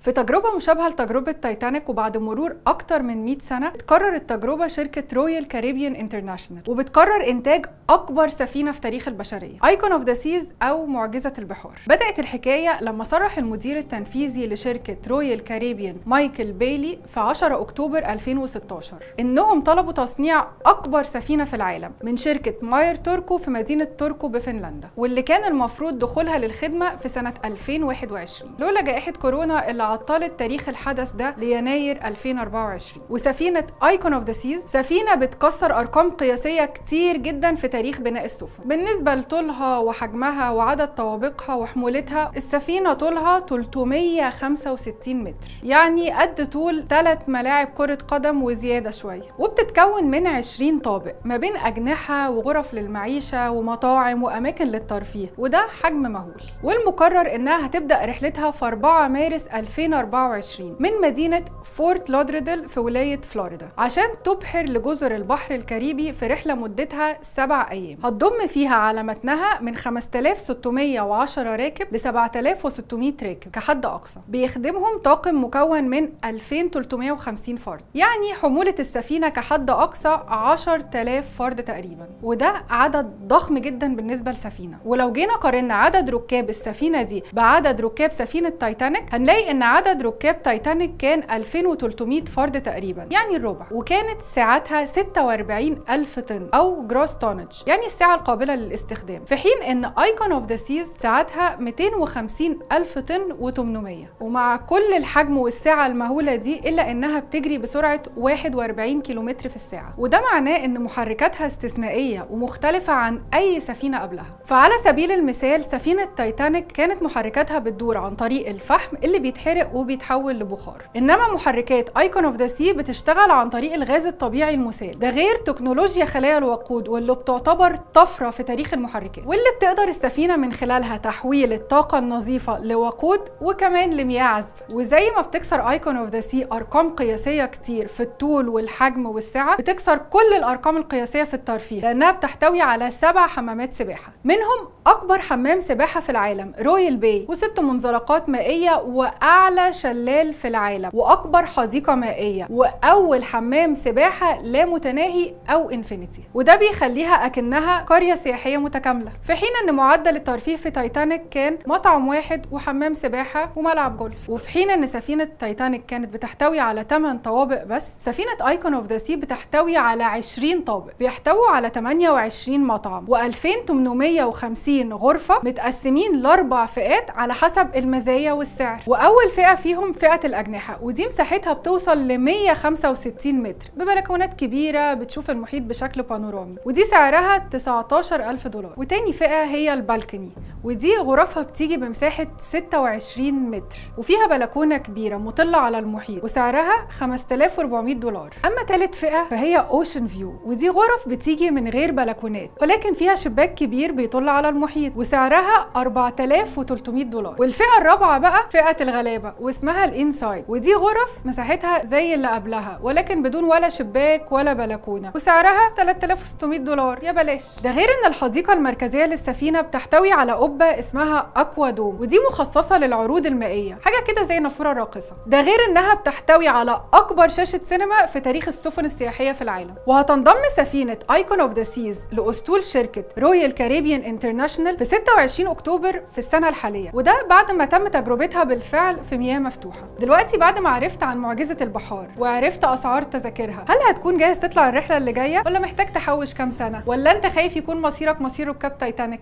في تجربة مشابهة لتجربة تايتانيك وبعد مرور أكتر من 100 سنة بتقرر التجربة شركة رويال كاريبيان انترناشونال وبتقرر إنتاج أكبر سفينة في تاريخ البشرية ايكون اوف ذا سيز أو معجزة البحار. بدأت الحكاية لما صرح المدير التنفيذي لشركة رويال كاريبيان مايكل بايلي في 10 أكتوبر 2016 إنهم طلبوا تصنيع أكبر سفينة في العالم من شركة ماير توركو في مدينة توركو بفنلندا، واللي كان المفروض دخولها للخدمة في سنة 2021 لولا جائحة كورونا اللي عطلت تاريخ الحدث ده ليناير 2024. وسفينة ايكون اوف ذا سيز سفينة بتكسر أرقام قياسية كتير جدا في تاريخ بناء السفن. بالنسبة لطولها وحجمها وعدد طوابقها وحمولتها، السفينة طولها 365 متر، يعني قد طول 3 ملاعب كرة قدم وزيادة شوية، وبتتكون من 20 طابق ما بين أجنحة وغرف للمعيشة ومطاعم وأماكن للترفيه، وده حجم مهول. والمقرر إنها هتبدأ رحلتها في 4 مارس 2024 من مدينة فورت لودردل في ولاية فلوريدا عشان تبحر لجزر البحر الكاريبي في رحلة مدتها 7 أيام هتضم فيها على متنها من 5610 راكب ل 7600 راكب كحد أقصى، بيخدمهم طاقم مكون من 2350 فرد، يعني حمولة السفينة كحد أقصى 10000 فرد تقريبا، وده عدد ضخم جدا بالنسبة لسفينة. ولو جينا قارنا عدد ركاب السفينة دي بعدد ركاب سفينة تايتانيك هنلاقي ان عدد ركاب تايتانيك كان 2300 فرد تقريبا، يعني الربع، وكانت سعتها 46000 طن او جروس تونج، يعني السعة القابلة للاستخدام، في حين ان ايكون اوف ذا سيز سعتها 250000 طن و800. ومع كل الحجم والسعة المهولة دي الا انها بتجري بسرعة 41 كيلومتر في الساعة، وده معناه ان محركاتها استثنائية ومختلفة عن اي سفينة قبلها. فعلى سبيل المثال سفينة تايتانيك كانت محركاتها بتدور عن طريق الفحم اللي بيتحرق وبيتحول لبخار، انما محركات ايكون اوف ذا سي بتشتغل عن طريق الغاز الطبيعي المسال، ده غير تكنولوجيا خلايا الوقود واللي بتعتبر طفرة في تاريخ المحركات، واللي بتقدر السفينة من خلالها تحويل الطاقة النظيفة لوقود وكمان لمياه عذبة. وزي ما بتكسر ايكون اوف ذا سي ارقام قياسية كتير في الطول والحجم والسعة، بتكسر كل الارقام القياسية في الترفيه لانها بتحتوي على 7 حمامات سباحة، منهم اكبر حمام سباحة في العالم رويال باي، و6 منزلقات مائية، واعلى شلال في العالم، واكبر حديقة مائية، واول حمام سباحة لا متناهي او انفينيتي، وده بيخليها اكنها قرية سياحية متكاملة. في حين ان معدل الترفيه في تايتانيك كان مطعم واحد وحمام سباحة وملعب جولف، وفي حين ان سفينة تايتانيك كانت بتحتوي على 8 طوابق بس، سفينة ايكون اوف ذا سي بتحتوي على 20 طابق بيحتووا على 28 مطعم و2850 غرفة متقسمين ل4 فئات على حسب المزايا والسعر. واول فئة فيهم فئة الاجنحة، ودي مساحتها بتوصل ل 165 متر ببلكونات كبيرة بتشوف المحيط بشكل بانورامي، ودي سعرها 19000 دولار. وتاني فئة هي البالكوني، ودي غرفها بتيجي بمساحة 26 متر وفيها بلكونة كبيرة مطلة على المحيط وسعرها 5400 دولار. اما تالت فئة فهي اوشن فيو، ودي غرف بتيجي من غير بلكونات ولكن فيها شباك كبير بيطل على المحيط وسعرها 4300 دولار. والفئة الرابعة بقى فئة الغلابة واسمها الانسايد، ودي غرف مساحتها زي اللي قبلها ولكن بدون ولا شباك ولا بلكونة وسعرها 3600 دولار، يا بلاش. ده غير ان الحديقة المركزية للسفينة بتحتوي على قبة اسمها اكوا دوم، ودي مخصصة للعروض المائية، حاجة كده زي نافورة راقصة. ده غير انها بتحتوي على اكبر شاشة سينما في تاريخ السفن السياحية في العالم. وهتنضم سفينة ايكون اوف ذا سيز لاسطول شركة رويال كاريبيان انترناشونال في 26 اكتوبر في السنة الحالية، وده بعد ما تم تجربتها بالفعل في مياه مفتوحة. دلوقتي بعد ما عرفت عن معجزة البحار وعرفت اسعار تذاكرها، هل هتكون جاهز تطلع الرحلة اللي جاية ولا محتاج تحوش كام سنة؟ ولا انت خايف يكون مصيرك مصير ركاب تايتانيك؟